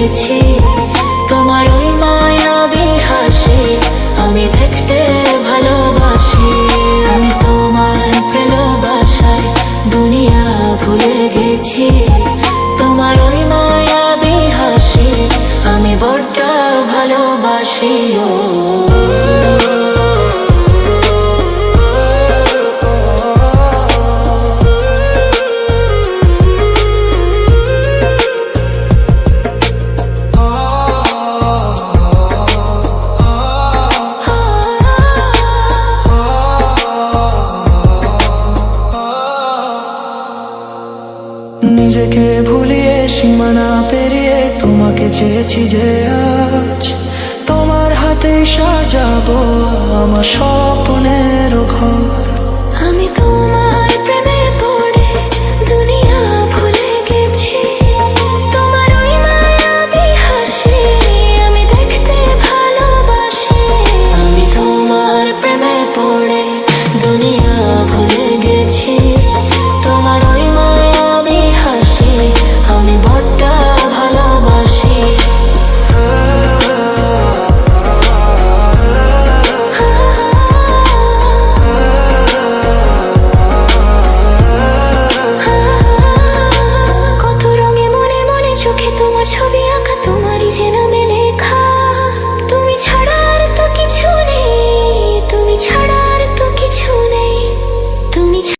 গেছি। তোমার ওই মায়াবী হাসি আমি দেখতে ভালোবাসি। আমি তোমার ভালোবাসায় দুনিয়া ভুলে গেছি। তোমার ওই মায়াবী হাসি আমি বড্ড ভালোবাসি। নিজেকে ভুলিয়ে সীমানা পেরিয়ে তোমাকে চেয়েছি যে আজ তোমার হাতে সাজাবো আমার স্বপ্নের ঘর।